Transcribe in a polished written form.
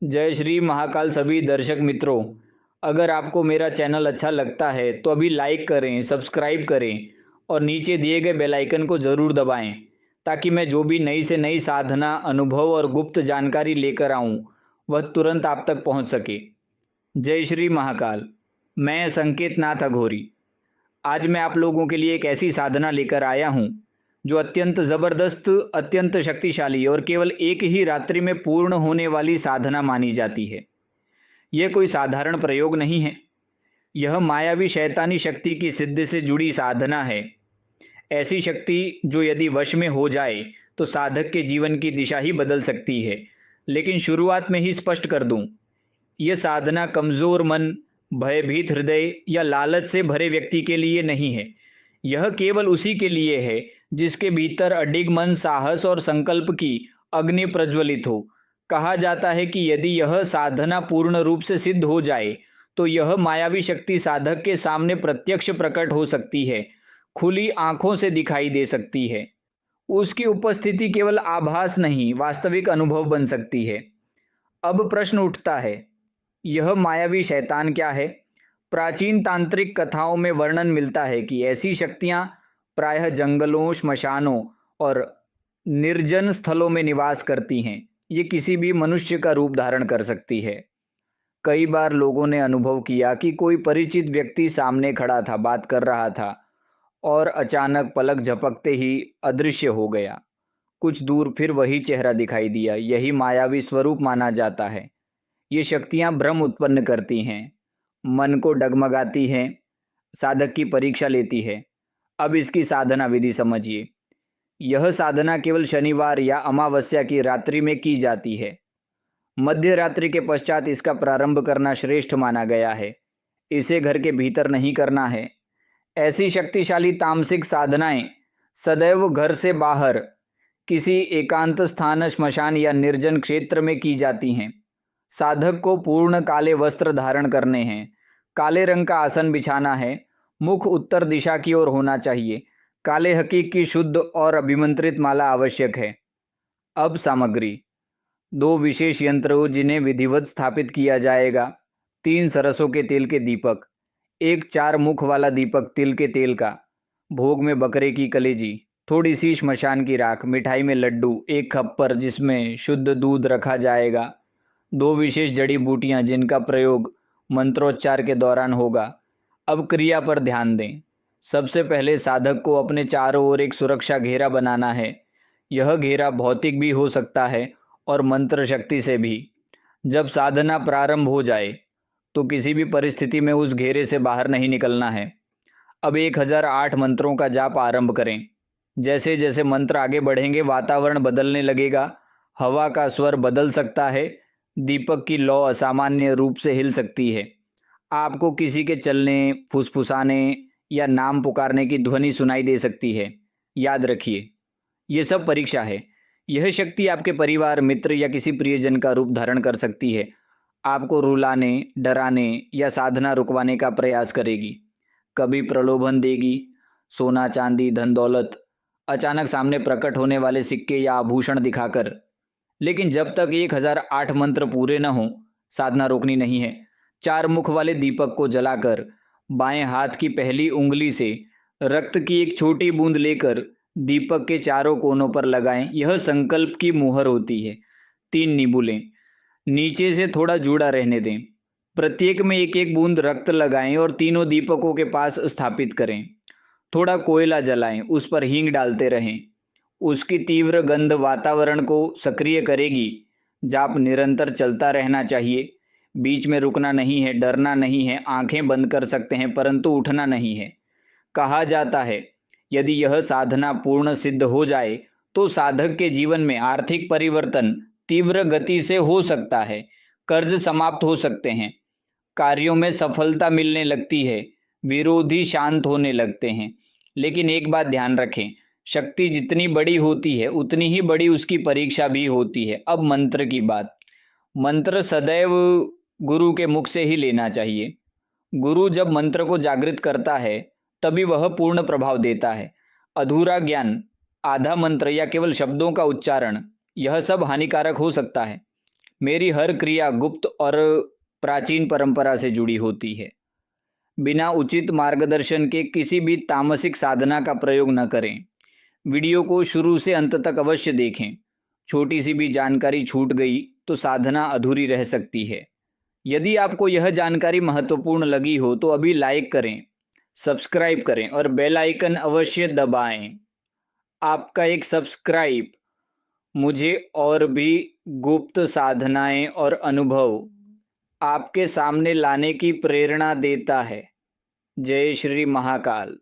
जय श्री महाकाल सभी दर्शक मित्रों। अगर आपको मेरा चैनल अच्छा लगता है तो अभी लाइक करें, सब्सक्राइब करें और नीचे दिए गए बेल आइकन को ज़रूर दबाएं ताकि मैं जो भी नई से नई साधना, अनुभव और गुप्त जानकारी लेकर आऊं वह तुरंत आप तक पहुंच सके। जय श्री महाकाल। मैं संकेत नाथ अघोरी। आज मैं आप लोगों के लिए एक ऐसी साधना लेकर आया हूं जो अत्यंत ज़बरदस्त, अत्यंत शक्तिशाली और केवल एक ही रात्रि में पूर्ण होने वाली साधना मानी जाती है। यह कोई साधारण प्रयोग नहीं है। यह मायावी शैतानी शक्ति की सिद्धि से जुड़ी साधना है। ऐसी शक्ति जो यदि वश में हो जाए तो साधक के जीवन की दिशा ही बदल सकती है। लेकिन शुरुआत में ही स्पष्ट कर दूं, यह साधना कमज़ोर मन, भयभीत हृदय या लालच से भरे व्यक्ति के लिए नहीं है। यह केवल उसी के लिए है जिसके भीतर अडिग मन, साहस और संकल्प की अग्नि प्रज्वलित हो। कहा जाता है कि यदि यह साधना पूर्ण रूप से सिद्ध हो जाए तो यह मायावी शक्ति साधक के सामने प्रत्यक्ष प्रकट हो सकती है, खुली आंखों से दिखाई दे सकती है। उसकी उपस्थिति केवल आभास नहीं, वास्तविक अनुभव बन सकती है। अब प्रश्न उठता है, यह मायावी शैतान क्या है? प्राचीन तांत्रिक कथाओं में वर्णन मिलता है कि ऐसी शक्तियां प्रायः जंगलों, श्मशानों और निर्जन स्थलों में निवास करती हैं। ये किसी भी मनुष्य का रूप धारण कर सकती है। कई बार लोगों ने अनुभव किया कि कोई परिचित व्यक्ति सामने खड़ा था, बात कर रहा था और अचानक पलक झपकते ही अदृश्य हो गया। कुछ दूर फिर वही चेहरा दिखाई दिया। यही मायावी स्वरूप माना जाता है। ये शक्तियां भ्रम उत्पन्न करती हैं, मन को डगमगाती हैं, साधक की परीक्षा लेती है। अब इसकी साधना विधि समझिए। यह साधना केवल शनिवार या अमावस्या की रात्रि में की जाती है। मध्य रात्रि के पश्चात इसका प्रारंभ करना श्रेष्ठ माना गया है। इसे घर के भीतर नहीं करना है। ऐसी शक्तिशाली तामसिक साधनाएं सदैव घर से बाहर किसी एकांत स्थान, श्मशान या निर्जन क्षेत्र में की जाती हैं। साधक को पूर्ण काले वस्त्र धारण करने हैं, काले रंग का आसन बिछाना है, मुख उत्तर दिशा की ओर होना चाहिए, काले हकीक की शुद्ध और अभिमंत्रित माला आवश्यक है। अब सामग्री: 2 विशेष यंत्र जिन्हें विधिवत स्थापित किया जाएगा, 3 सरसों के तेल के दीपक, एक 4 मुख वाला दीपक तिल के तेल का, भोग में बकरे की कलेजी, थोड़ी सी श्मशान की राख, मिठाई में लड्डू, एक खप्पर जिसमें शुद्ध दूध रखा जाएगा, 2 विशेष जड़ी बूटियां जिनका प्रयोग मंत्रोच्चार के दौरान होगा। अब क्रिया पर ध्यान दें। सबसे पहले साधक को अपने चारों ओर एक सुरक्षा घेरा बनाना है। यह घेरा भौतिक भी हो सकता है और मंत्र शक्ति से भी। जब साधना प्रारंभ हो जाए तो किसी भी परिस्थिति में उस घेरे से बाहर नहीं निकलना है। अब 1008 मंत्रों का जाप आरंभ करें। जैसे जैसे मंत्र आगे बढ़ेंगे वातावरण बदलने लगेगा। हवा का स्वर बदल सकता है, दीपक की लौ असामान्य रूप से हिल सकती है। आपको किसी के चलने, फुसफुसाने या नाम पुकारने की ध्वनि सुनाई दे सकती है। याद रखिए, ये सब परीक्षा है। यह शक्ति आपके परिवार, मित्र या किसी प्रियजन का रूप धारण कर सकती है। आपको रुलाने, डराने या साधना रुकवाने का प्रयास करेगी। कभी प्रलोभन देगी, सोना चांदी, धन दौलत, अचानक सामने प्रकट होने वाले सिक्के या आभूषण दिखाकर। लेकिन जब तक 1008 मंत्र पूरे न हों, साधना रोकनी नहीं है। 4 मुख वाले दीपक को जलाकर बाएं हाथ की पहली उंगली से रक्त की एक छोटी बूंद लेकर दीपक के चारों कोनों पर लगाएं। यह संकल्प की मुहर होती है। 3 निबुलें नीचे से थोड़ा जुड़ा रहने दें। प्रत्येक में एक एक बूंद रक्त लगाएं और तीनों दीपकों के पास स्थापित करें। थोड़ा कोयला जलाएं, उस पर हींग डालते रहें। उसकी तीव्र गंध वातावरण को सक्रिय करेगी। जाप निरंतर चलता रहना चाहिए। बीच में रुकना नहीं है, डरना नहीं है। आंखें बंद कर सकते हैं परंतु उठना नहीं है। कहा जाता है, यदि यह साधना पूर्ण सिद्ध हो जाए तो साधक के जीवन में आर्थिक परिवर्तन तीव्र गति से हो सकता है। कर्ज समाप्त हो सकते हैं, कार्यों में सफलता मिलने लगती है, विरोधी शांत होने लगते हैं। लेकिन एक बात ध्यान रखें, शक्ति जितनी बड़ी होती है उतनी ही बड़ी उसकी परीक्षा भी होती है। अब मंत्र की बात। मंत्र सदैव गुरु के मुख से ही लेना चाहिए। गुरु जब मंत्र को जागृत करता है तभी वह पूर्ण प्रभाव देता है। अधूरा ज्ञान, आधा मंत्र या केवल शब्दों का उच्चारण, यह सब हानिकारक हो सकता है। मेरी हर क्रिया गुप्त और प्राचीन परंपरा से जुड़ी होती है। बिना उचित मार्गदर्शन के किसी भी तामसिक साधना का प्रयोग न करें। वीडियो को शुरू से अंत तक अवश्य देखें। छोटी सी भी जानकारी छूट गई तो साधना अधूरी रह सकती है। यदि आपको यह जानकारी महत्वपूर्ण लगी हो तो अभी लाइक करें, सब्सक्राइब करें और बेल आइकन अवश्य दबाएं। आपका एक सब्सक्राइब मुझे और भी गुप्त साधनाएं और अनुभव आपके सामने लाने की प्रेरणा देता है। जय श्री महाकाल।